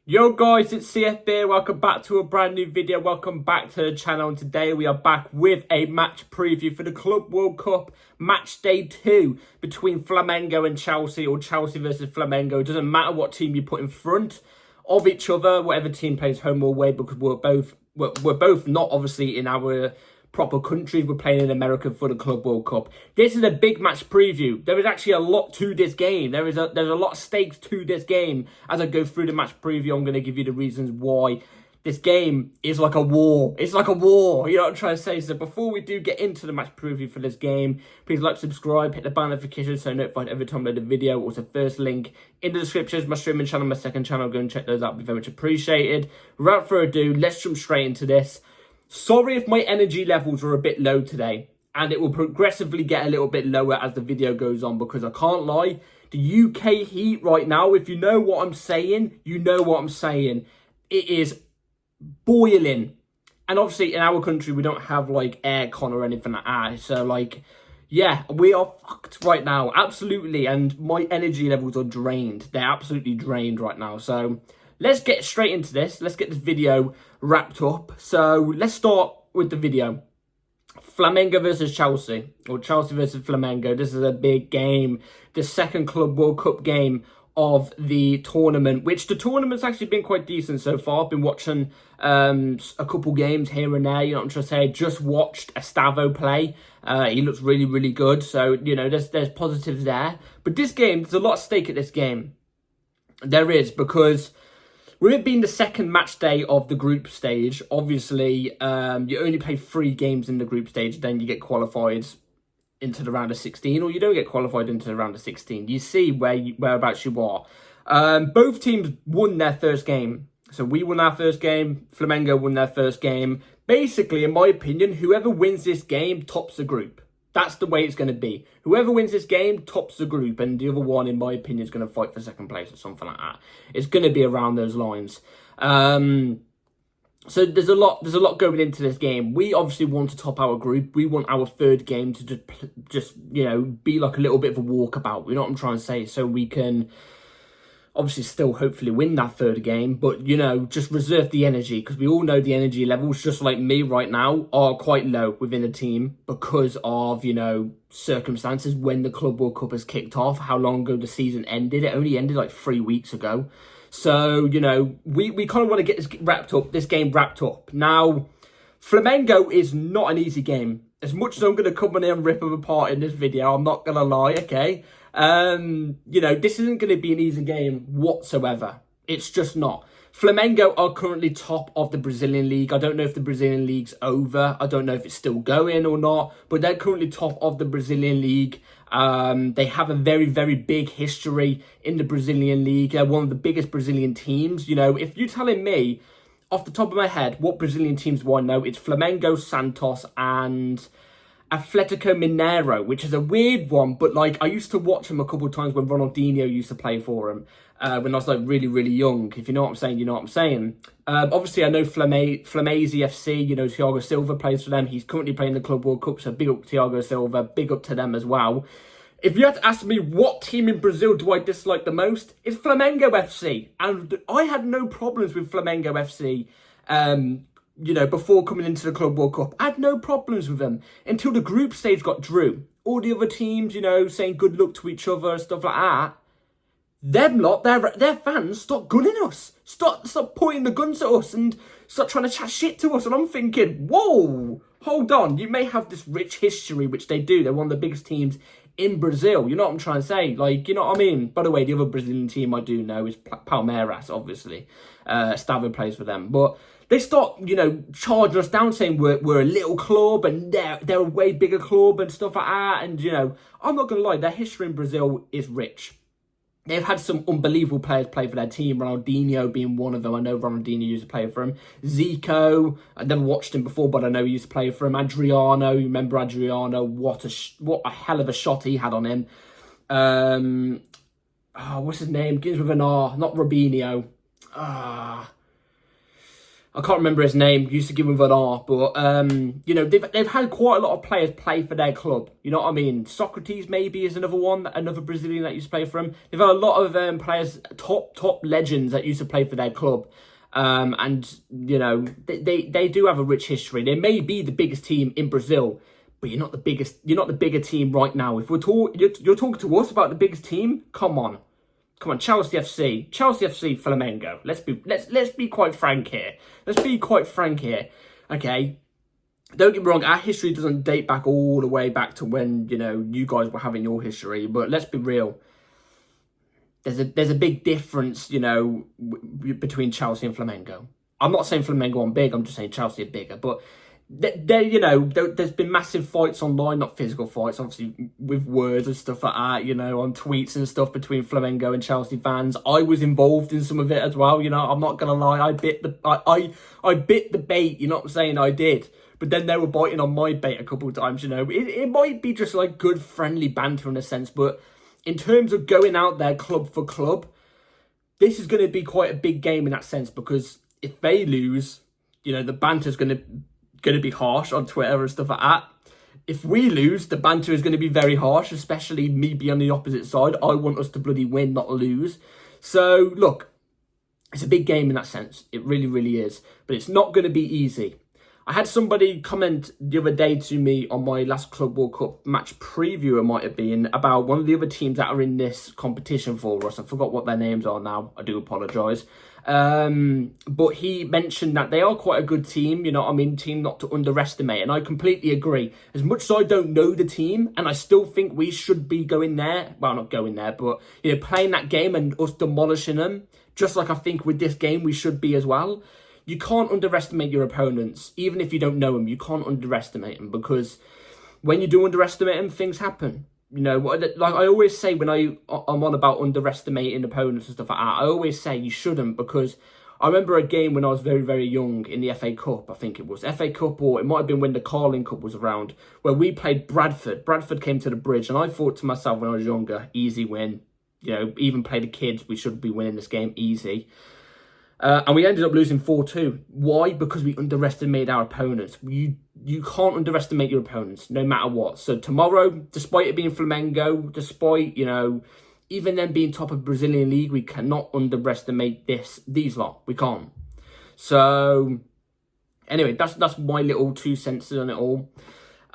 Yo guys, it's CFB. Welcome back to a brand new video. Welcome back to the channel, and today we are back with a match preview for the Club World Cup match day 2 between Flamengo and Chelsea, or Chelsea versus Flamengo. It doesn't matter what team you put in front of each other, whatever team plays home or away, because we're both not obviously in our proper countries. We're playing in America for the Club World Cup. This is a big match preview. There is actually a lot to this game. There's a lot of stakes to this game. As I go through the match preview, I'm going to give you the reasons why this game is like a war. It's like a war. You know what I'm trying to say? So before we do get into the match preview for this game, please like, subscribe, hit the bell notification so you're notified every time I load a video. Also, first link in the description is my streaming channel, my second channel. Go and check those out. Be very much appreciated. Without further ado, let's jump straight into this. Sorry if my energy levels are a bit low today, and it will progressively get a little bit lower as the video goes on, because I can't lie, the UK heat right now, if you know what I'm saying, you know what I'm saying. It is boiling. And obviously in our country, we don't have like aircon or anything like that. So like, yeah, we are fucked right now. Absolutely. And my energy levels are drained. They're absolutely drained right now. So let's get straight into this. Let's get this video wrapped up. So let's start with the video. Flamengo versus Chelsea, or Chelsea versus Flamengo. This is a big game. The second Club World Cup game of the tournament, which the tournament's actually been quite decent so far. I've been watching a couple games here and there. You know what I'm trying to say? Just watched Estavo play. He looks really, really good. So, you know, there's positives there. But this game, there's a lot at stake at this game. There is, because with it being the second match day of the group stage, obviously, you only play 3 games in the group stage, then you get qualified into the round of 16, or you don't get qualified into the round of 16. You see whereabouts you are. Both teams won their first game. So we won our first game, Flamengo won their first game. Basically, in my opinion, whoever wins this game tops the group. That's the way it's going to be. Whoever wins this game tops the group, and the other one, in my opinion, is going to fight for second place or something like that. It's going to be around those lines. So there's a lot going into this game. We obviously want to top our group. We want our third game to just you know, be like a little bit of a walkabout. You know what I'm trying to say? So we can obviously still hopefully win that third game, but, you know, just reserve the energy, because we all know the energy levels, just like me right now, are quite low within the team because of, you know, circumstances when the Club World Cup has kicked off, how long ago the season ended. It only ended like 3 weeks ago. So, you know, we kind of want to get this game wrapped up. Now, Flamengo is not an easy game. As much as I'm going to come in here and rip them apart in this video, I'm not going to lie, okay? You know, this isn't going to be an easy game whatsoever. It's just not. Flamengo are currently top of the Brazilian league. I don't know if the Brazilian league's over. I don't know if it's still going or not, but they're currently top of the Brazilian league. They have a very, very big history in the Brazilian league. They're one of the biggest Brazilian teams. You know, if you're telling me off the top of my head what Brazilian teams do I know, it's Flamengo, Santos, and Atletico Mineiro, which is a weird one, but like I used to watch him a couple of times when Ronaldinho used to play for him when I was like really, really young. If you know what I'm saying, you know what I'm saying. Obviously, I know Flamengo FC, you know, Thiago Silva plays for them. He's currently playing the Club World Cup, so big up Thiago Silva, big up to them as well. If you had to ask me what team in Brazil do I dislike the most, it's Flamengo FC. And I had no problems with Flamengo FC, you know, before coming into the Club World Cup. I had no problems with them until the group stage got drew. All the other teams, you know, saying good luck to each other and stuff like that. Them lot, their fans, stop gunning us. Stop pointing the guns at us and stop trying to chat shit to us. And I'm thinking, whoa, hold on. You may have this rich history, which they do. They're one of the biggest teams in Brazil. You know what I'm trying to say? Like, you know what I mean? By the way, the other Brazilian team I do know is Palmeiras, obviously. Stavo plays for them. But they start, you know, charging us down, saying we're a little club and they're a way bigger club and stuff like that. And, you know, I'm not going to lie, their history in Brazil is rich. They've had some unbelievable players play for their team, Ronaldinho being one of them. I know Ronaldinho used to play for him. Zico, I've never watched him before, but I know he used to play for him. Adriano, you remember Adriano? What a hell of a shot he had on him. What's his name? Begins with an R, not Robinho. I can't remember his name. Used to give him an R, but you know, they've had quite a lot of players play for their club. You know what I mean? Socrates maybe is another one, another Brazilian that used to play for him. They've had a lot of players, top legends that used to play for their club. And you know, they do have a rich history. They may be the biggest team in Brazil, but you're not the biggest. You're not the bigger team right now. If you're talking to us about the biggest team, come on. Come on, Chelsea FC, Flamengo. Let's be quite frank here. Okay, don't get me wrong. Our history doesn't date back all the way back to when, you know, you guys were having your history. But let's be real. There's a big difference, you know, between Chelsea and Flamengo. I'm not saying Flamengo are big. I'm just saying Chelsea are bigger. But you know, there's been massive fights online, not physical fights, obviously with words and stuff like that, you know, on tweets and stuff between Flamengo and Chelsea fans. I was involved in some of it as well, you know, I'm not gonna lie, I bit the bait, you know what I'm saying, I did. But then they were biting on my bait a couple of times, you know. It might be just like good friendly banter in a sense, but in terms of going out there club for club, this is going to be quite a big game in that sense, because if they lose, you know, the banter's going to be harsh on Twitter and stuff like that. If we lose, the banter is going to be very harsh, especially me being on the opposite side. I want us to bloody win, not lose. So, look, it's a big game in that sense. It really, really is. But it's not going to be easy. I had somebody comment the other day to me on my last Club World Cup match preview, it might have been, about one of the other teams that are in this competition for us. I forgot what their names are now. I do apologise. But he mentioned that they are quite a good team, you know what I mean? Team not to underestimate. And I completely agree. As much as I don't know the team, and I still think we should be going there. Well, not going there, but, you know, playing that game and us demolishing them. Just like I think with this game we should be as well. You can't underestimate your opponents, even if you don't know them. You can't underestimate them, because when you do underestimate them, things happen. You know, like I always say when I'm on about underestimating opponents and stuff like that, I always say you shouldn't, because I remember a game when I was very, very young in the FA Cup, I think it was. FA Cup, or it might have been when the Carling Cup was around, where we played Bradford. Bradford came to the Bridge, and I thought to myself when I was younger, easy win. You know, even play the kids, we should be winning this game easy. And we ended up losing 4-2. Why? Because we underestimated our opponents. You can't underestimate your opponents, no matter what. So tomorrow, despite it being Flamengo, despite, you know, even them being top of Brazilian league, we cannot underestimate these lot. We can't. So, anyway, that's my little 2 cents on it all.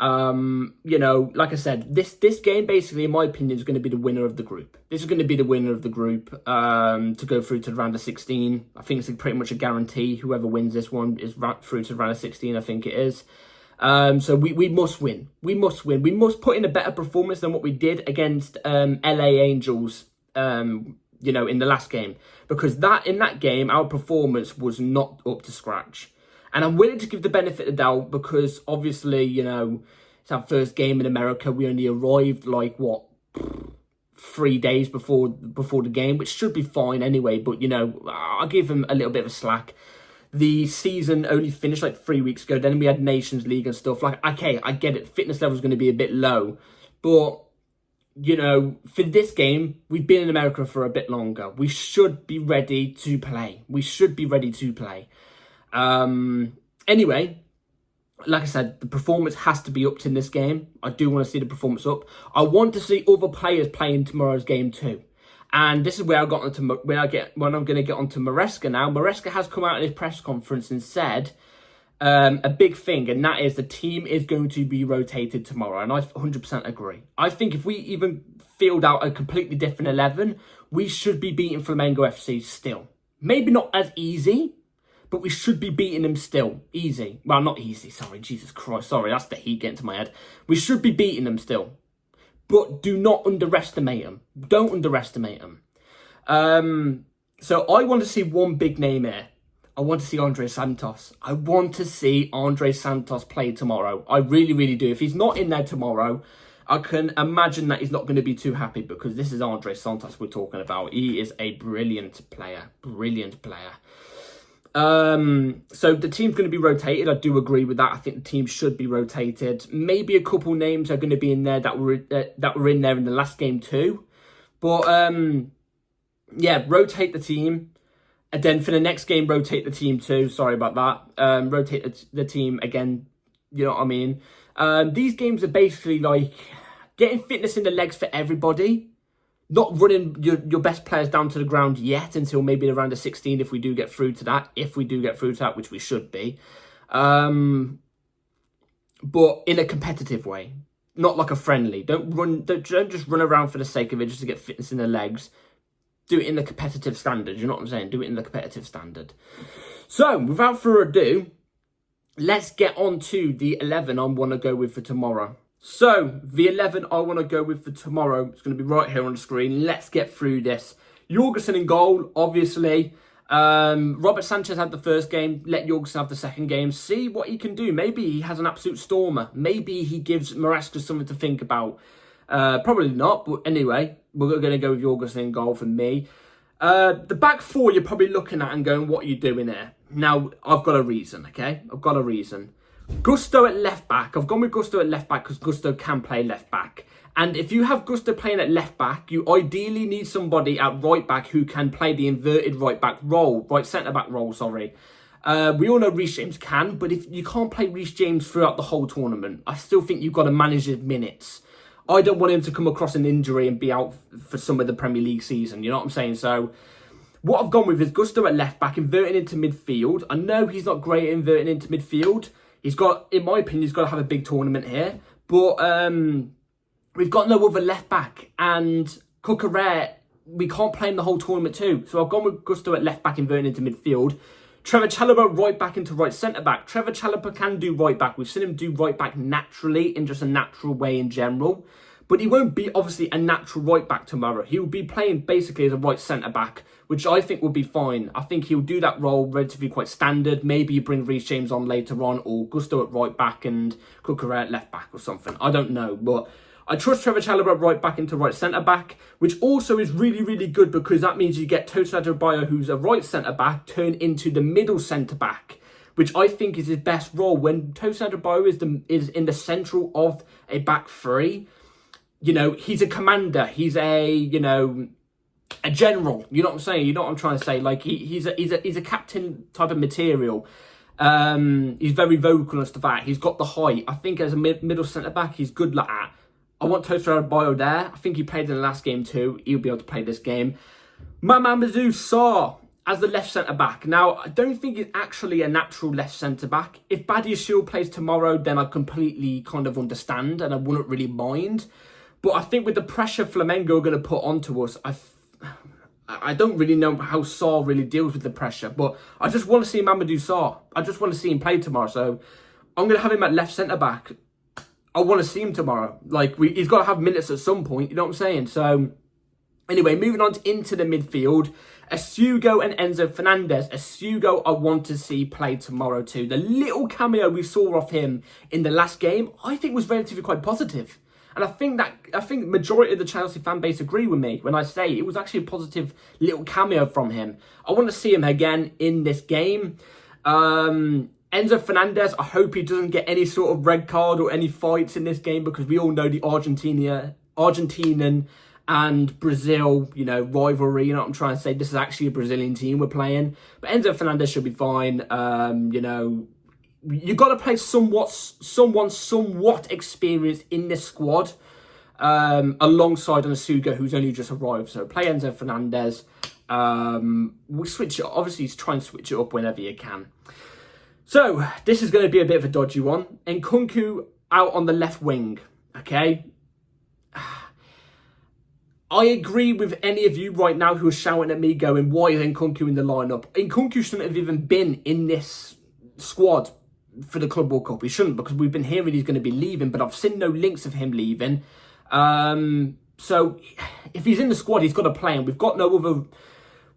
You know, like I said, this game basically, in my opinion, is going to be the winner of the group. This is going to be the winner of the group to go through to the round of 16. I think it's pretty much a guarantee. Whoever wins this one is through to the round of 16, I think it is. So we must win. We must win. We must put in a better performance than what we did against LA Angels, you know, in the last game. Because in that game, our performance was not up to scratch. And I'm willing to give the benefit of the doubt, because obviously, you know, it's our first game in America. We only arrived like, what, 3 days before the game, which should be fine anyway. But, you know, I'll give them a little bit of a slack. The season only finished like 3 weeks ago. Then we had Nations League and stuff. Like, okay, I get it. Fitness level is going to be a bit low. But, you know, for this game, we've been in America for a bit longer. We should be ready to play. Anyway, like I said, the performance has to be upped in this game. I do want to see the performance up. I want to see other players playing tomorrow's game too. And this is where I got onto when I'm going to get onto Maresca now. Maresca has come out in his press conference and said a big thing, and that is the team is going to be rotated tomorrow. And I 100% agree. I think if we even field out a completely different 11, we should be beating Flamengo FC still. Maybe not as easy, but we should be beating them still. Easy. Well, not easy. Sorry, Jesus Christ. Sorry, that's the heat getting to my head. We should be beating them still. But do not underestimate them. Don't underestimate them. So I want to see one big name here. I want to see Andre Santos. I want to see Andre Santos play tomorrow. I really, really do. If he's not in there tomorrow, I can imagine that he's not going to be too happy, because this is Andre Santos we're talking about. He is a brilliant player. Brilliant player. So the team's going to be rotated. I do agree with that. I think the team should be rotated. Maybe a couple names are going to be in there that were in there in the last game too. But yeah, rotate the team. And then for the next game, rotate the team too. Sorry about that. Rotate the team again. You know what I mean? These games are basically like getting fitness in the legs for everybody. Not running your best players down to the ground yet until maybe the round of 16 if we do get through to that. If we do get through to that, which we should be. But in a competitive way. Not like a friendly. Don't just run around for the sake of it just to get fitness in the legs. Do it in the competitive standard. You know what I'm saying? Do it in the competitive standard. So, without further ado, let's get on to the 11 I want to go with for tomorrow. So, the 11 I want to go with for tomorrow, it's going to be right here on the screen. Let's get through this. Jorgensen in goal, obviously. Robert Sanchez had the first game. Let Jorgensen have the second game. See what he can do. Maybe he has an absolute stormer. Maybe he gives Maresca something to think about. Probably not, but anyway, we're going to go with Jorgensen in goal for me. The back four you're probably looking at and going, what are you doing there? Now, I've got a reason, okay? I've got a reason. Gusto at left back. I've gone with Gusto at left back because Gusto can play left back. And if you have Gusto playing at left back, you ideally need somebody at right back who can play the inverted right centre back role, sorry. We all know Reece James can, but if you can't play Reece James throughout the whole tournament, I still think you've got to manage his minutes. I don't want him to come across an injury and be out for some of the Premier League season. You know what I'm saying? So what I've gone with is Gusto at left back, inverting into midfield. I know he's not great at inverting into midfield. He's got, in my opinion, he's got to have a big tournament here. But we've got no other left back. And Cucurella, we can't play him the whole tournament too. So I've gone with Gusto at left back, inverting into midfield. Trevor Chalobah right back into right centre back. Trevor Chalobah can do right back. We've seen him do right back naturally in just a natural way in general. But he won't be obviously a natural right back tomorrow. He will be playing basically as a right centre back, which I think will be fine. I think he'll do that role relatively quite standard. Maybe you bring Reece James on later on, or Gusto at right back and Cucurella at left back or something. I don't know, but I trust Trevor Chalobah right back into right centre back, which also is really, really good because that means you get Tosin Adarabioyo, who's a right centre back, turned into the middle centre back, which I think is his best role. When Tosin Adarabioyo is in the central of a back three, you know, he's a commander. He's a general. You know what I'm saying? You know what I'm trying to say? Like he's a captain type of material. He's very vocal and stuff like that. He's got the height. I think as a middle centre back, he's good like that. I want Tosin Adarabioyo there. I think he played in the last game too. He'll be able to play this game. Mamadou Sarr as the left centre-back. Now, I don't think he's actually a natural left centre-back. If Badiashile plays tomorrow, then I completely kind of understand and I wouldn't really mind. But I think with the pressure Flamengo are going to put onto us, I don't really know how Sarr really deals with the pressure. But I just want to see Mamadou Sarr. I just want to see him play tomorrow. So I'm going to have him at left centre-back. I want to see him tomorrow. Like, he's got to have minutes at some point. You know what I'm saying? So, anyway, moving on into the midfield. Asugo and Enzo Fernandez. Asugo, I want to see play tomorrow too. The little cameo we saw of him in the last game, I think was relatively quite positive. And I think majority of the Chelsea fan base agree with me when I say it was actually a positive little cameo from him. I want to see him again in this game. Enzo Fernandez, I hope he doesn't get any sort of red card or any fights in this game because we all know the Argentinian and Brazil, rivalry. You know what I'm trying to say? This is actually a Brazilian team we're playing. But Enzo Fernandez should be fine. You got to play someone somewhat experienced in this squad alongside Asugo, who's only just arrived. So play Enzo Fernandez. We'll switch it. Obviously, try and switch it up whenever you can. So, this is going to be a bit of a dodgy one. Nkunku out on the left wing, okay? I agree with any of you right now who are shouting at me going, why is Nkunku in the lineup? Nkunku shouldn't have even been in this squad for the Club World Cup. He shouldn't, because we've been hearing he's going to be leaving, but I've seen no links of him leaving. So, if he's in the squad, he's got to play, and we've got no other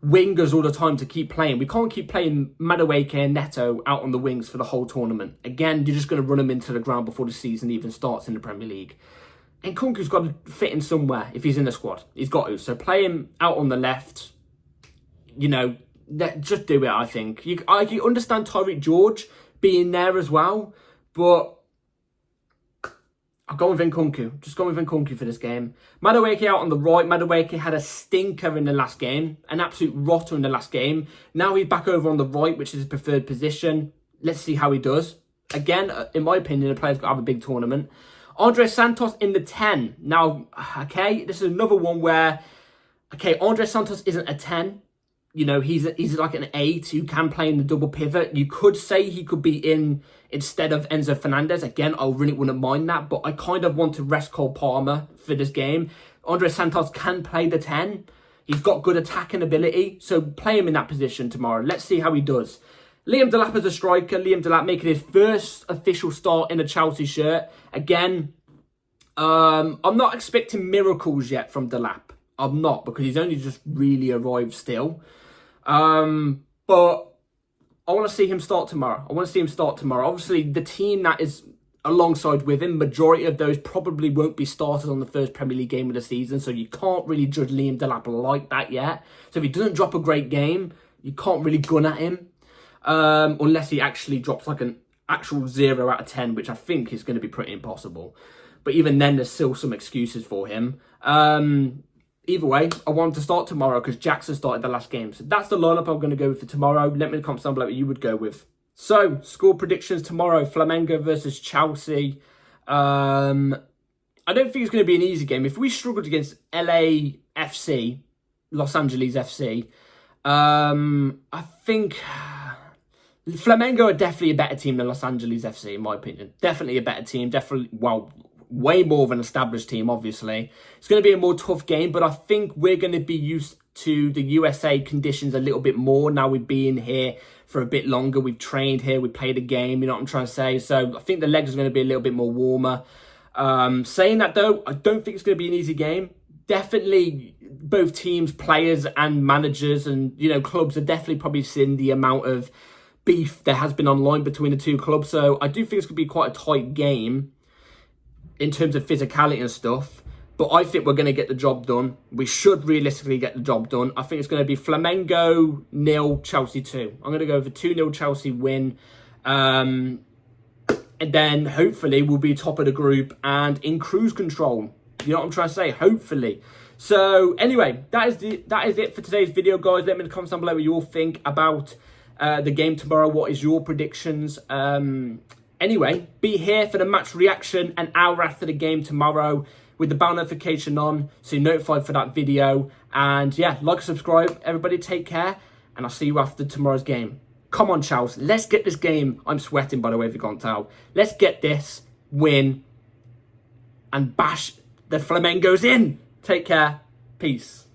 wingers all the time to keep playing. We can't keep playing Madueke and Neto out on the wings for the whole tournament. Again, you're just going to run them into the ground before the season even starts in the Premier League. And Nkunku's got to fit in somewhere if he's in the squad. He's got to. So play him out on the left. Just do it, I think. I can understand Tyreek George being there as well, but I'll go with Nkunku. Just go with Nkunku for this game. Madueke out on the right. Madueke had a stinker in the last game. An absolute rotter in the last game. Now he's back over on the right, which is his preferred position. Let's see how he does. Again, in my opinion, the player's got to have a big tournament. Andre Santos in the 10. Now, okay, this is another one where, okay, Andre Santos isn't a 10. You know, he's like an 8 who can play in the double pivot. You could say he could be in instead of Enzo Fernandez. Again, I really wouldn't mind that, but I kind of want to rest Cole Palmer for this game. Andre Santos can play the 10. He's got good attacking ability, so play him in that position tomorrow. Let's see how he does. Liam Delap as a striker. Liam Delap making his first official start in a Chelsea shirt. Again, I'm not expecting miracles yet from Delap. I'm not, because he's only just really arrived still. But I want to see him start tomorrow. Obviously, the team that is alongside with him, majority of those probably won't be starters on the first Premier League game of the season, so you can't really judge Liam Delap like that yet. So if he doesn't drop a great game, you can't really gun at him, unless he actually drops like an actual 0 out of 10, which I think is going to be pretty impossible. But even then, there's still some excuses for him. Either way, I want him to start tomorrow because Jackson started the last game. So that's the lineup I'm going to go with for tomorrow. Let me in the comments down below what you would go with. So, score predictions tomorrow. Flamengo versus Chelsea. I don't think it's going to be an easy game. If we struggled against LAFC, Los Angeles FC, I think Flamengo are definitely a better team than Los Angeles FC, in my opinion. Definitely a better team. Definitely, well, way more of an established team, obviously. It's going to be a more tough game, but I think we're going to be used to the USA conditions a little bit more now we've been here for a bit longer. We've trained here, we played a game, you know what I'm trying to say? So I think the legs are going to be a little bit more warmer. Saying that though, I don't think it's going to be an easy game. Definitely both teams, players and managers and, you know, clubs are definitely probably seeing the amount of beef there has been online between the two clubs. So I do think it's going to be quite a tight game in terms of physicality and stuff, but I think we're going to get the job done. We should realistically get the job done. I think it's going to be Flamengo 0, Chelsea 2. I'm going to go for 2-0 Chelsea win. And then hopefully we'll be top of the group and in cruise control. You know what I'm trying to say? Hopefully. So anyway, that is it for today's video, guys. Let me in the comments down below what you all think about the game tomorrow. What is your predictions? Anyway, be here for the match reaction an hour after the game tomorrow with the bell notification on, so you're notified for that video. And yeah, like and subscribe. Everybody take care, and I'll see you after tomorrow's game. Come on, Chelsea. Let's get this game. I'm sweating, by the way, if you can't tell. Let's get this win and bash the Flamengos in. Take care. Peace.